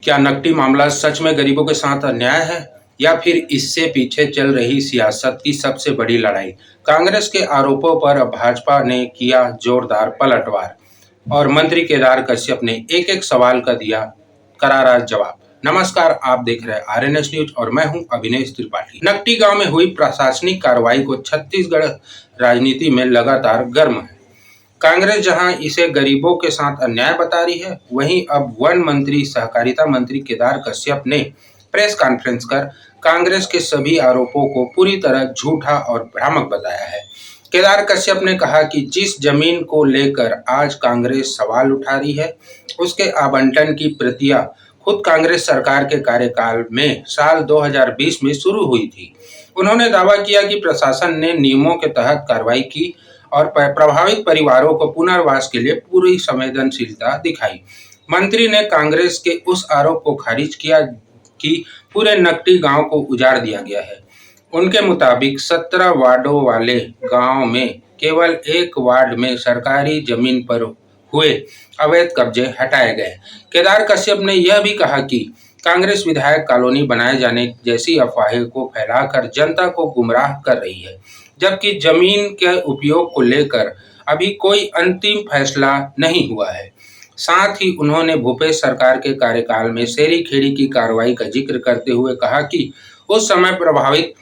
क्या नकटी मामला सच में गरीबों के साथ अन्याय है या फिर इससे पीछे चल रही सियासत की सबसे बड़ी लड़ाई? कांग्रेस के आरोपों पर अब भाजपा ने किया जोरदार पलटवार और मंत्री केदार कश्यप ने एक-एक सवाल का दिया करारा जवाब। नमस्कार, आप देख रहे हैं आरएनएस न्यूज और मैं हूं अभिनेश त्रिपाठी। नकटी गांव में हुई प्रशासनिक कार्रवाई को छत्तीसगढ़ राजनीति में लगातार गर्म है। कांग्रेस जहां इसे गरीबों के साथ अन्याय बता रही है, वहीं अब वन मंत्री, सहकारिता मंत्री केदार कश्यप ने प्रेस कॉन्फ्रेंस कर कांग्रेस के सभी आरोपों को पूरी तरह झूठा और भ्रामक बताया है। केदार कश्यप ने कहा कि जिस जमीन को लेकर आज कांग्रेस सवाल उठा रही है, उसके आवंटन की प्रक्रिया खुद कांग्रेस सरकार के कार्यकाल में साल 2020 में शुरू हुई थी। उन्होंने दावा किया कि प्रशासन ने नियमों के तहत कार्रवाई की और प्रभावित परिवारों को पुनर्वास के लिए पूरी संवेदनशीलता दिखाई। मंत्री ने कांग्रेस के उस आरोप को खारिज किया कि पूरे नकटी गांव को उजाड़ दिया गया है। उनके मुताबिक 17 वार्डों वाले गांव में केवल एक वार्ड में सरकारी जमीन पर हुए अवैध कब्जे हटाए गए। केदार कश्यप ने यह भी कहा कि कांग्रेस विधायक कॉलोनी बनाए जाने जैसी अफवाहें को फैलाकर जनता को गुमराह कर रही है, जबकि जमीन के उपयोग को लेकर अभी कोई अंतिम फैसला नहीं हुआ है। साथ ही उन्होंने भूपेश सरकार के कार्यकाल में शेरी खेड़ी की कार्रवाई का जिक्र करते हुए कहा कि उस समय प्रभावित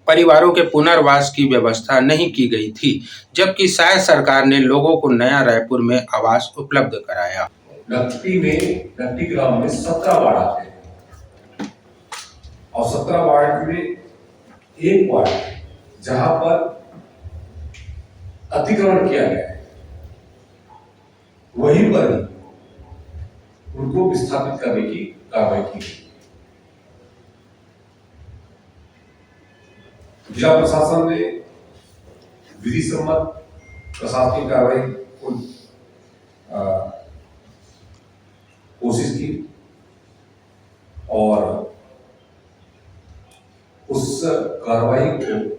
परिवारों के पुनर्वास की व्यवस्था नहीं की गई थी, जबकि शायद सरकार ने लोगों को नया रायपुर में आवास उपलब्ध कराया। नकटी ग्राम में 17 वार्ड आते हैं और 17 वार्ड में एक वार्ड जहां पर अतिक्रमण किया गया है, वहीं पर उनको विस्थापित करने की कार्रवाई की गई। जिला प्रशासन ने विधि सम्मत प्रशासनिक कार्रवाई को कोशिश की और उस कार्रवाई को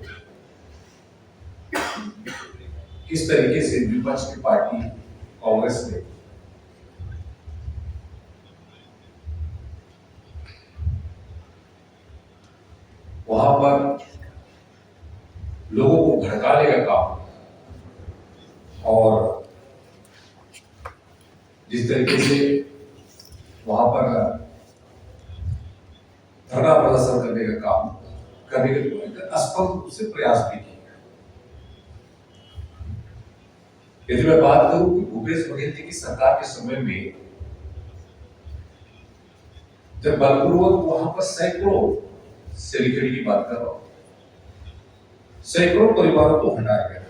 किस तरीके से विपक्ष की पार्टी कांग्रेस ने वहां पर लोगों को भड़काने का काम और जिस तरीके से वहां पर धरना प्रदर्शन करने का काम करने के लेकर स्पष्ट रूप से प्रयास भी किया। यदि मैं बात करूं कि भूपेश बघेल जी की सरकार के समय में जब बलपूर्वक वहां पर सैकड़ों शेरी की बात कर रहा हूं, सैकड़ों परिवारों को हटाया गया,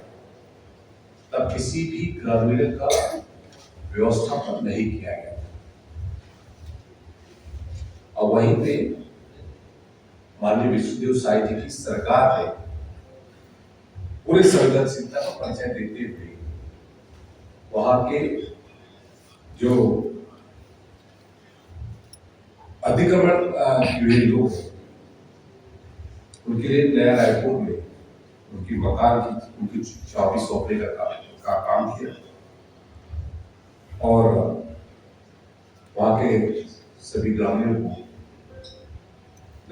तब किसी भी ग्रामीण का व्यवस्थापन नहीं किया गया और वहीं पे माननीय विष्णुदेव साय जी की सरकार ने पूरे संवेदनशीलता का परिचय देते हुए वहां के जो अतिक्रमण किए लोग उनके लिए नया रायपुर में उनकी मकान की उनकी चाबी सौंपने का काम किया और वहां के सभी ग्रामीणों को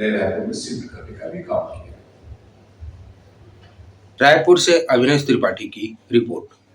नए रायपुर में शिफ्ट करने का भी काम किया। रायपुर से अभिनेश त्रिपाठी की रिपोर्ट।